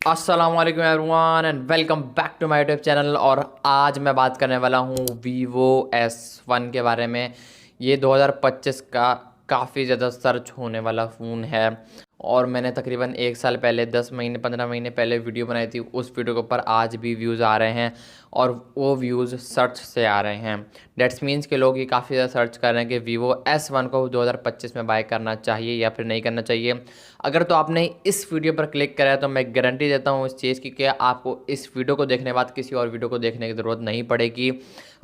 अस्सलाम वालेकुम everyone and welcome back to my YouTube channel. और आज मैं बात करने वाला हूँ वीवो S1 के बारे में। ये 2025 का काफ़ी ज़्यादा सर्च होने वाला फ़ोन है और मैंने तकरीबन 1 साल पहले 10 महीने 15 महीने पहले वीडियो बनाई थी। उस वीडियो के ऊपर आज भी व्यूज़ आ रहे हैं और वो व्यूज़ सर्च से आ रहे हैं। डेट्स मीन्स के लोग ये काफ़ी ज़्यादा सर्च कर रहे हैं कि वीवो S1 को 2025 में बाय करना चाहिए या फिर नहीं करना चाहिए। अगर तो आपने इस वीडियो पर क्लिक करा है तो मैं गारंटी देता हूँ इस चीज़ की कि आपको इस वीडियो को देखने के बाद किसी और वीडियो को देखने की ज़रूरत नहीं पड़ेगी।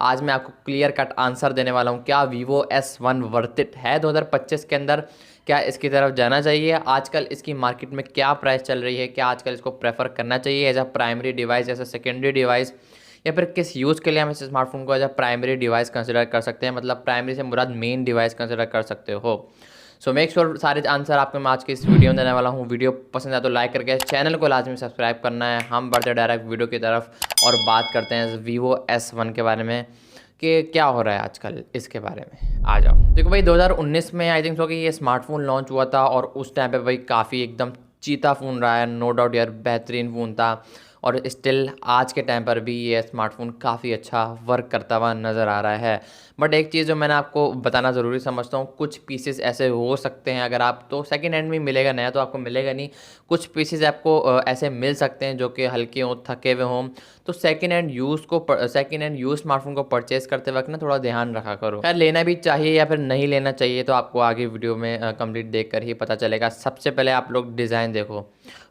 आज मैं आपको क्लियर कट आंसर देने वाला हूँ, क्या वीवो S1 वर्थ इट है 2025 के अंदर, क्या इसकी तरफ जाना चाहिए, आजकल इसकी मार्केट में क्या प्राइस चल रही है, क्या आजकल इसको प्रेफर करना चाहिए as a primary device, as a secondary device, या फिर किस यूज़ के लिए हम इस स्मार्टफोन को as a primary device consider कर सकते हैं। मतलब प्राइमरी से मुराद मेन डिवाइस कंसिडर कर सकते हो। सो मेक श्योर सारे आंसर आपको मैं आज की इस वीडियो में देने वाला हूँ। वीडियो पसंद आए तो लाइक करके चैनल को लाजमी सब्सक्राइब करना है। हम बढ़ते डायरेक्ट वीडियो की तरफ और बात करते हैं वीवो S1 के बारे में कि क्या हो रहा है आजकल इसके बारे में। आ जाओ। देखो भाई, 2019 में आई थिंक सो कि ये स्मार्टफोन लॉन्च हुआ था और उस टाइम पे भाई काफ़ी एकदम चीता फ़ोन रहा है, नो डाउट यार, बेहतरीन फ़ोन था। और स्टिल आज के टाइम पर भी ये स्मार्टफोन काफ़ी अच्छा वर्क करता हुआ नज़र आ रहा है। बट एक चीज़ जो मैंने आपको बताना ज़रूरी समझता हूँ, कुछ पीसेस ऐसे हो सकते हैं, अगर आप तो सेकेंड हैंड में मिलेगा, नया तो आपको मिलेगा नहीं। कुछ पीसेस आपको ऐसे मिल सकते हैं जो कि हल्के हों, थके हुए हों। तो सेकेंड हैंड यूज़ स्मार्टफोन को परचेज़ करते वक्त ना थोड़ा ध्यान रखा करो। खैर, लेना भी चाहिए या फिर नहीं लेना चाहिए तो आपको आगे वीडियो में कंप्लीट देख कर ही पता चलेगा। सबसे पहले आप लोग डिज़ाइन देखो।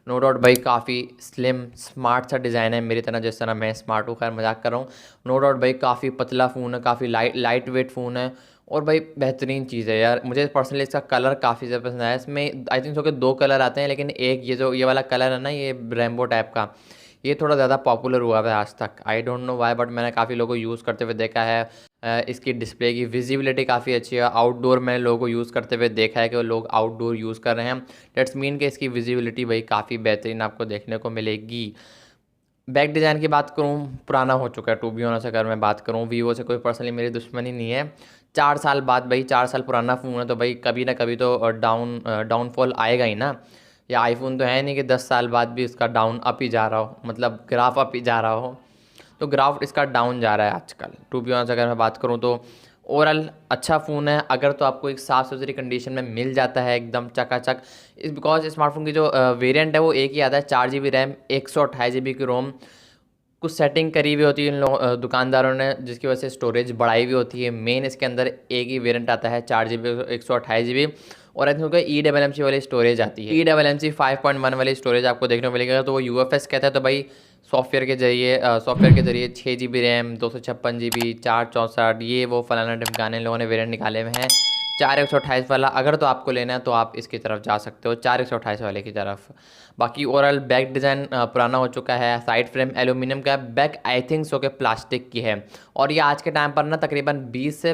नो डाउट भाई, काफ़ी स्लिम स्मार्ट सा डिज़ाइन है, मेरी तरह जिस तरह मैं स्मार्ट हूँ। खैर, मजाक कर रहा हूँ। नो डाउट भाई, काफ़ी पतला फ़ोन है, काफ़ी लाइट वेट फ़ोन है और भाई बेहतरीन चीज़ है यार। मुझे पर्सनली इसका कलर काफ़ी ज़्यादा पसंद आया। इसमें आई थिंक सो कि 2 कलर आते हैं, लेकिन एक ये वाला कलर है ना, ये रेनबो टाइप का, ये थोड़ा ज़्यादा पॉपुलर हुआ है आज तक। I don't know why, but मैंने काफ़ी लोगों को यूज़ करते हुए देखा है। इसकी डिस्प्ले की विजिबिलिटी काफ़ी अच्छी है। आउटडोर मैंने लोगों को यूज़ करते हुए देखा है कि वो लोग आउटडोर यूज़ कर रहे हैं। डेट्स मीन कि इसकी विजिबिलिटी भाई काफ़ी बेहतरीन आपको देखने को मिलेगी। बैक डिज़ाइन की बात करूँ, पुराना हो चुका है टू बी ऑनेस्ट। अगर मैं बात करूँ, वीवो से कोई पर्सनली मेरी दुश्मनी नहीं है। 4 साल बाद भाई, 4 साल पुराना फ़ोन है तो भाई कभी ना कभी तो डाउनफॉल आएगा ही ना। या आईफोन तो है नहीं कि 10 साल बाद भी उसका डाउन अप ही जा रहा हो, मतलब ग्राफ अप ही जा रहा हो। तो ग्राफ इसका डाउन जा रहा है आजकल टू बी ऑनेस्ट। अगर मैं बात करूँ तो ओवरऑल अच्छा फ़ोन है, अगर तो आपको एक साफ़ सुथरी कंडीशन में मिल जाता है एकदम चकाचक। इस बिकॉज स्मार्टफोन की जो वेरिएंट है वो एक ही आता है, 4 GB रैम, 128 GB की रोम। कुछ सेटिंग करी हुई होती है इन दुकानदारों ने, जिसकी वजह से स्टोरेज बढ़ाई हुई होती है। मेन इसके अंदर एक ही वेरिएंट आता है, 4 GB 128 GB। और आई थिंक eMMC वाली स्टोरेज आती है, eMMC 5.1 वाली स्टोरेज आपको देखने को मिलेगा। तो वो UFS कहता है, तो भाई सॉफ्टवेयर के जरिए 6 GB रैम, 256 GB, 464, ये वो फलाना ढिमकाने लोगों ने वेरिएंट निकाले हुए हैं। 4128 वाला अगर तो आपको लेना है तो आप इसकी तरफ जा सकते हो, 4128 वाले की तरफ। बाकी ओवरऑल बैक डिज़ाइन पुराना हो चुका है। साइड फ्रेम एल्यूमिनियम का है, बैक आई थिंक सो के प्लास्टिक की है। और ये आज के टाइम पर ना तकरीबन 20 से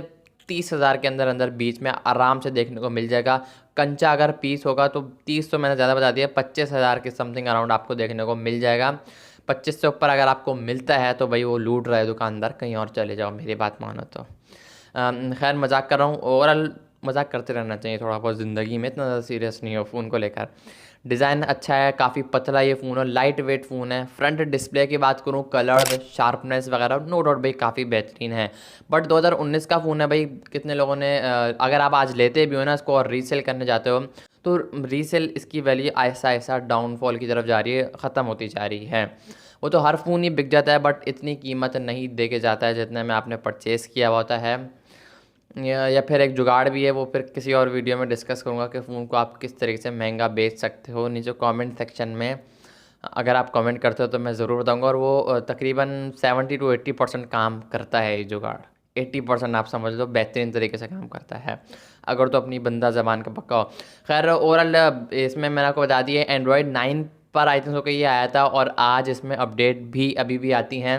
30 हज़ार के अंदर अंदर बीच में आराम से देखने को मिल जाएगा। कंचा अगर पीस होगा तो 30 तो मैंने ज़्यादा बता दिया, 25 हज़ार के समथिंग अराउंड आपको देखने को मिल जाएगा। 25 से ऊपर अगर आपको मिलता है तो भाई वो लूट रहा है दुकानदार, कहीं और चले जाओ, मेरी बात मानो तो। खैर, मजाक कर रहा हूँ। ओवरऑल मजाक करते रहना चाहिए थोड़ा बहुत ज़िंदगी में, इतना ज़्यादा सीरियस नहीं हो फ़ोन को लेकर। डिज़ाइन अच्छा है, काफ़ी पतला ये फ़ोन है, लाइट वेट फ़ोन है। फ्रंट डिस्प्ले की बात करूँ, कलर शार्पनेस वगैरह नो डाउट भाई काफ़ी बेहतरीन है। बट 2019 का फ़ोन है भाई, कितने लोगों ने अगर आप आज लेते भी हो ना इसको और रीसेल करने जाते हो तो रीसेल इसकी वैल्यू ऐसा ऐसा डाउनफॉल की तरफ जा रही है, ख़त्म होती जा रही है। वो तो हर फ़ोन ही बिक जाता है बट इतनी कीमत नहीं दे के जाता है जितने में आपने परचेज़ किया हुआ होता है। या फिर एक जुगाड़ भी है, वो फिर किसी और वीडियो में डिस्कस करूँगा कि फ़ोन को आप किस तरीके से महंगा बेच सकते हो। नीचे कमेंट सेक्शन में अगर आप कमेंट करते हो तो मैं ज़रूर बताऊँगा। और वो तकरीबन 70 to 80% काम करता है ये जुगाड़। 80% आप समझ लो बेहतरीन तरीके से काम करता है, अगर तो अपनी बंदा ज़बान का पक्का हो। खैर, ओवरऑल इसमें मैंने आपको बता दिया एंड्रॉयड 9 पर आई थिंक सो कि ये आया था और आज इसमें अपडेट भी अभी भी आती हैं।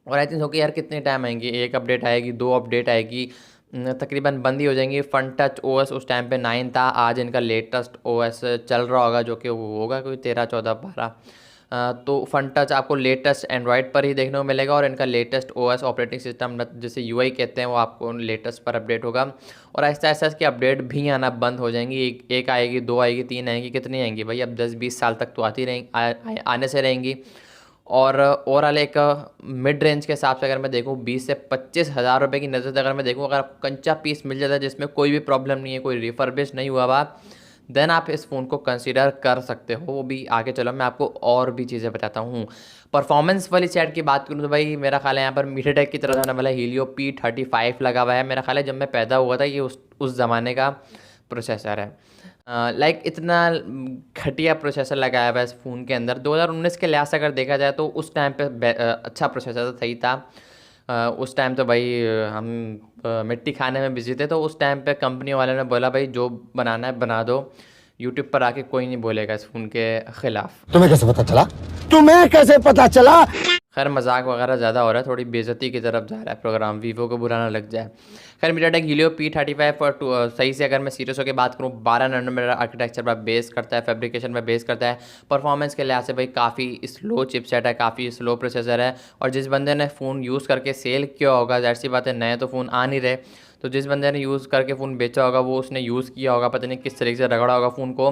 और आई थिंक सो कि यार कितने टाइम आएंगी, एक अपडेट आएगी, 2 अपडेट आएगी, तकरीबन बंद ही हो जाएंगी। फन टच ओएस उस टाइम पे 9 था, आज इनका लेटेस्ट ओएस चल रहा होगा जो कि वो होगा कोई 13 14 12। तो फन टच आपको लेटेस्ट एंड्रॉयड पर ही देखने को मिलेगा और इनका लेटेस्ट ओएस ऑपरेटिंग सिस्टम जिसे यूआई कहते हैं वो आपको लेटेस्ट पर अपडेट होगा। और ऐसा ऐसा इसकी अपडेट भी आना बंद हो जाएंगी। एक आएगी, दो आएगी, तीन आएंगी, कितनी आएंगी भाई, अब 10-20 साल तक तो आती रहेंगी, आने से रहेंगी। और ओवरऑल एक मिड रेंज के हिसाब से अगर मैं देखूँ 20 से 25 हज़ार रुपये की नज़र से अगर मैं देखूँ, अगर कंचा पीस मिल जाता है जिसमें कोई भी प्रॉब्लम नहीं है, कोई रिफर्बिश नहीं हुआ हुआ, देन आप इस फ़ोन को कंसीडर कर सकते हो। वो भी आगे चलो मैं आपको और भी चीज़ें बताता हूँ। परफॉर्मेंस वाली साइड की बात करूँ तो भाई मेरा ख्याल है यहाँ पर मीडियाटेक की तरफ जाने वाला हीलियो P35 लगा हुआ है। मेरा ख्याल है जब मैं पैदा हुआ था ये उस ज़माने का प्रोसेसर है। लाइक इतना घटिया प्रोसेसर लगाया हुआ है इस फ़ोन के अंदर। 2019 के लिहाज से अगर देखा जाए तो उस टाइम पे अच्छा प्रोसेसर तो सही था। उस टाइम तो भाई हम मिट्टी खाने में बिजी थे, तो उस टाइम पे कंपनी वाले ने बोला भाई जो बनाना है बना दो, यूट्यूब पर आके कोई नहीं बोलेगा इस फ़ोन के ख़िलाफ़। तुम्हें कैसे पता चला? तुम्हें कैसे पता चला? खैर मजाक वगैरह ज़्यादा हो रहा है, थोड़ी बेइज्जती की तरफ जा रहा है प्रोग्राम, वीवो को बुरा ना लग जाए। खैर मीडियाटेक हीलियो P35 और सही से अगर मैं सीरियस होकर बात करूँ 12 नैनोमीटर आर्किटेक्चर पर बेस करता है, फैब्रिकेशन पर बेस करता है। परफॉर्मेंस के लिहाज से भाई काफ़ी स्लो चिपसेट है, काफ़ी स्लो प्रोसेसर है। और जिस बंदे ने फ़ोन यूज़ करके सेल किया होगा, ज़ाहिर सी बात है नए तो फ़ोन आ नहीं रहे, तो जिस बंदे ने यूज़ करके फ़ोन बेचा होगा वो उसने यूज़ किया होगा, पता नहीं किस तरीके से रगड़ा होगा फ़ोन को।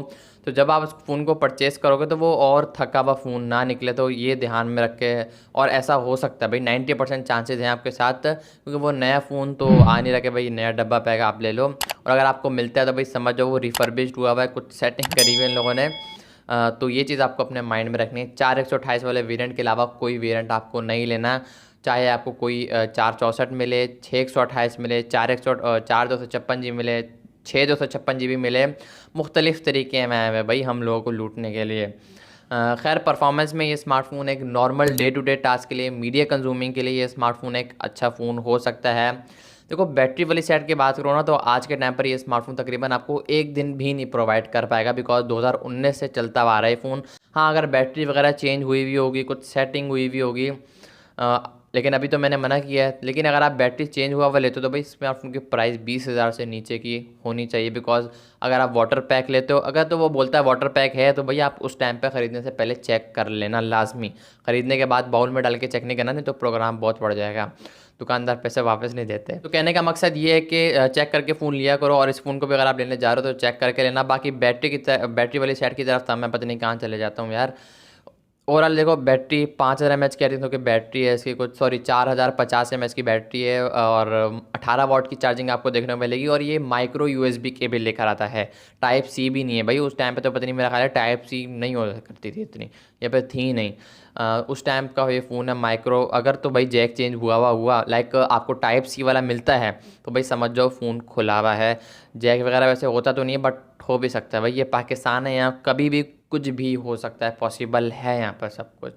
तो जब आप उस फ़ोन को परचेज़ करोगे तो वो और थका हुआ फ़ोन ना निकले, तो ये ध्यान में रख के। और ऐसा हो सकता है भाई 90% चांसेस हैं आपके साथ, क्योंकि वो नया फ़ोन तो आ नहीं रहा कि भाई नया डब्बा पैगा आप ले लो। और अगर आपको मिलता है तो भाई समझ जाओ वो रिफर्बिश्ड हुआ हुआ है, कुछ सेटिंग करी हुई इन लोगों ने। तो ये चीज़ आपको अपने माइंड में रखनी है। 4128 वाले वेरिएंट के अलावा कोई वेरिएंट आपको नहीं लेना, चाहे आपको कोई 464 मिले, 6128 मिले, 4256 GB मिले, 6256 GB मिले, मुख्तलिफ़ तरीके हैं हैं भाई हम लोगों को लूटने के लिए। खैर परफॉर्मेंस में ये स्मार्टफोन एक normal day to day task के लिए, मीडिया कंज्यूमिंग के लिए ये स्मार्टफोन एक अच्छा फ़ोन हो सकता है। देखो बैटरी वाली साइड की बात करो ना, तो आज के टाइम पर ये स्मार्टफोन तकरीबन आपको एक दिन भी नहीं प्रोवाइड कर पाएगा, बिकॉज 2019 से चलता हुआ आ रहा है फ़ोन। हाँ अगर बैटरी वगैरह चेंज हुई भी होगी, कुछ सेटिंग हुई भी होगी, लेकिन अभी तो मैंने मना किया है। लेकिन अगर आप बैटरी चेंज हुआ हुआ लेते हो तो भाई स्मार्टफोन की प्राइस 20 हज़ार से नीचे की होनी चाहिए। बिकॉज अगर आप वाटर पैक लेते हो, अगर तो वो बोलता है वाटर पैक है, तो भैया आप उस टाइम पे ख़रीदने से पहले चेक कर लेना लाजमी। ख़रीदने के बाद बाउल में डाल के चेक नहीं करना, नहीं तो प्रोग्राम बहुत बढ़ जाएगा, दुकानदार पैसे वापस नहीं देते। तो कहने का मकसद ये है कि चेक करके फ़ोन लिया करो। और इस फ़ोन को भी अगर आप लेने जा रहे हो तो चेक करके लेना। बाकी बैटरी वाली साइड की तरफ था मैं पता नहीं कहाँ चले जाता हूँ यार। ओवरऑल देखो बैटरी 5000 mAh की तो कि बैटरी है इसकी, कुछ 4050 mAh की बैटरी है और 18 वाट की चार्जिंग आपको देखने को मिलेगी। और ये माइक्रो USB केबल लेकर आता है, टाइप सी भी नहीं है भाई। उस टाइम पे तो पता नहीं, मेरा ख्याल है टाइप सी नहीं हो करती थी इतनी, या फिर थी नहीं। उस टाइम का ये फ़ोन है माइक्रो। अगर तो भाई जैक चेंज हुआ लाइक आपको टाइप सी वाला मिलता है तो भाई समझ जाओ फ़ोन खुला हुआ है। जैक वगैरह वैसे होता तो नहीं है, बट हो भी सकता है भाई, ये पाकिस्तान है, यहाँ कभी भी कुछ भी हो सकता है, पॉसिबल है यहाँ पर सब कुछ।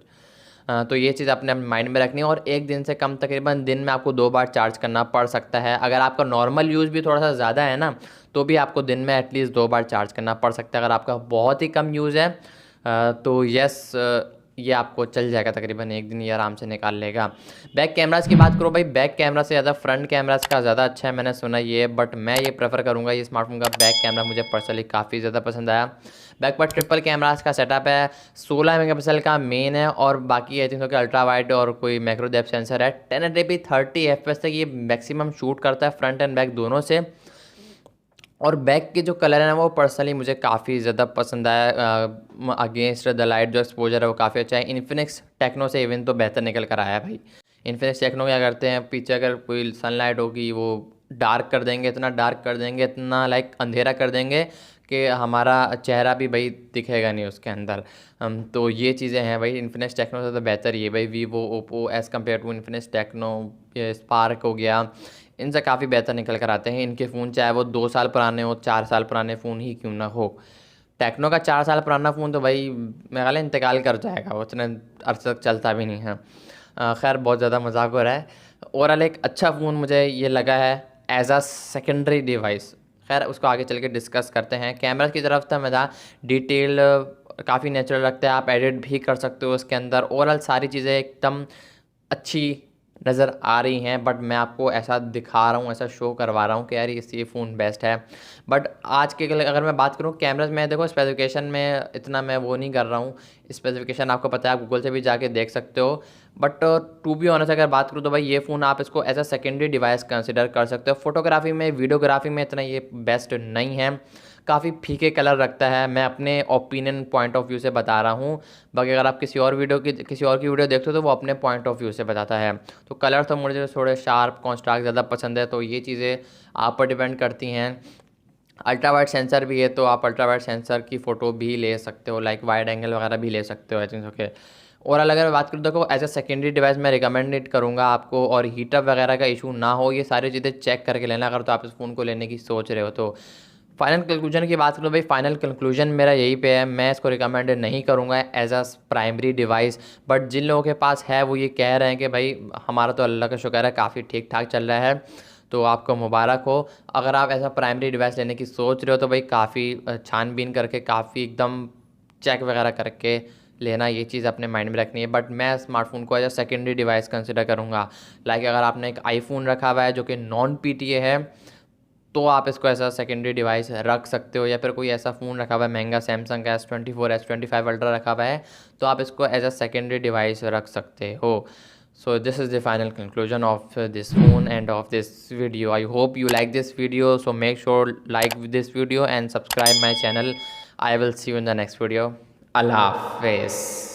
तो ये चीज़ अपने माइंड में रखनी है। और एक दिन से कम तकरीबन दिन में आपको 2 बार चार्ज करना पड़ सकता है। अगर आपका नॉर्मल यूज़ भी थोड़ा सा ज़्यादा है ना, तो भी आपको दिन में एटलीस्ट 2 बार चार्ज करना पड़ सकता है। अगर आपका बहुत ही कम यूज़ है तो यस ये आपको चल जाएगा, तकरीबन एक दिन ये आराम से निकाल लेगा। बैक कैमरास की बात करो भाई, बैक कैमरा से ज़्यादा फ्रंट कैमरास का ज़्यादा अच्छा है, मैंने सुना ये। बट मैं ये प्रेफर करूँगा, ये स्मार्टफोन का बैक कैमरा मुझे पर्सनली काफ़ी ज़्यादा पसंद आया। बैक पर ट्रिपल कैमरास का सेटअप है, 16 मेगापिक्सल का मेन है और बाकी आई थिंक कि अल्ट्रा वाइड और कोई मैक्रो डेप्थ सेंसर है। 1080p 30 FPS तक ये मैक्सिमम शूट करता है फ्रंट एंड बैक दोनों से। और बैक के जो कलर है ना वो पर्सनली मुझे काफ़ी ज़्यादा पसंद आया। अगेंस्ट द लाइट जो एक्सपोजर है वो काफ़ी अच्छा है। इन्फिनिक्स टेक्नो से इवन तो बेहतर निकल कर आया है भाई। इन्फिनिक्स टेक्नो क्या करते हैं, पीछे अगर कोई सनलाइट होगी वो डार्क कर देंगे, इतना डार्क कर देंगे, इतना लाइक अंधेरा कर देंगे कि हमारा चेहरा भी भाई दिखेगा नहीं उसके अंदर। तो ये चीज़ें हैं भाई, इन्फिनिक्स टेक्नो से तो बेहतर ये भाई Vivo Oppo as compare to Infinix Tecno, Spark हो गया, इनसे काफ़ी बेहतर निकल कर आते हैं इनके फ़ोन, चाहे वो 2 साल पुराने हो, 4 साल पुराने फ़ोन ही क्यों ना हो। टेक्नो का 4 साल पुराना फ़ोन तो भाई मेरे ख्याल है इंतकाल कर जाएगा, वो इतने अर्से तक चलता भी नहीं है। खैर बहुत ज़्यादा मजाक हो रहा है। ओवरऑल एक अच्छा फ़ोन मुझे ये लगा है एज आ सेकेंडरी डिवाइस। खैर उसको आगे चल के डिस्कस करते हैं। कैमरा की तरफ था मैं था, डिटेल काफ़ी नेचुरल लगता है, आप एडिट भी कर सकते हो उसके अंदर। ओवरऑल सारी चीज़ें एकदम अच्छी नज़र आ रही हैं, बट मैं आपको ऐसा दिखा रहा हूँ, ऐसा शो करवा रहा हूँ कि यार ये फ़ोन बेस्ट है। बट आज के अगर मैं बात करूँ कैमराज में, देखो स्पेसिफिकेशन में इतना मैं वो नहीं कर रहा हूँ, स्पेसिफिकेशन आपको पता है, आप गूगल से भी जाके देख सकते हो। बट टू बी ऑनेस्ट अगर बात करूँ तो भाई ये फ़ोन आप इसको as a secondary device consider कर सकते हो। फोटोग्राफी में, वीडियोग्राफी में इतना ये बेस्ट नहीं है, काफ़ी फीके कलर रखता है। मैं अपने ओपिनियन पॉइंट ऑफ व्यू से बता रहा हूँ, बाकी अगर आप किसी और की वीडियो देखते हो तो वो अपने पॉइंट ऑफ व्यू से बताता है। तो कलर तो मुझे थोड़े शार्प कॉन्ट्रास्ट ज़्यादा पसंद है, तो ये चीज़ें आप पर डिपेंड करती हैं। अल्ट्रा वाइड सेंसर भी है, तो आप अल्ट्रा वाइड सेंसर की फ़ोटो भी ले सकते हो, लाइक वाइड एंगल वगैरह भी ले सकते हो आई थिंक। ओके, ओवरऑल अगर मैं बात करूँ देखो एज अ सेकेंडरी डिवाइस मैं रिकमेंडेड करूँगा आपको, और हीटअप वगैरह का इशू ना हो, ये सारी चीज़ें चेक करके लेना अगर तो आप इस फ़ोन को लेने की सोच रहे हो तो। फाइनल कंक्लूजन की बात करूँ भाई, फाइनल कंक्लूजन मेरा यही पे है, मैं इसको रिकमेंड नहीं करूँगा as a primary device. But जिन लोगों के पास है वो ये कह रहे हैं कि भाई हमारा तो अल्लाह का शुक्र है काफ़ी ठीक ठाक चल रहा है, तो आपको मुबारक हो। अगर आप ऐसा प्राइमरी डिवाइस लेने की सोच रहे हो तो भाई काफ़ी छानबीन करके, काफ़ी एकदम चेक वगैरह करके लेना, ये चीज़ अपने माइंड में रखनी है। बट मैं स्मार्टफोन को as a secondary device consider करूँगा। लाइक अगर आपने एक आईफोन रखा हुआ है जो कि नॉन पीटीए है, तो आप इसको ऐसा सेकेंडरी डिवाइस रख सकते हो। या फिर कोई ऐसा फ़ोन रखा हुआ है महंगा, सैमसंग का S24 S25 अल्ट्रा रखा हुआ है, तो आप इसको एज अ सेकेंडरी डिवाइस रख सकते हो। So this is the final conclusion of this phone and of this video. I hope you like this video. So make sure like this video and subscribe my channel. I will see you in the next video. Allah Hafiz.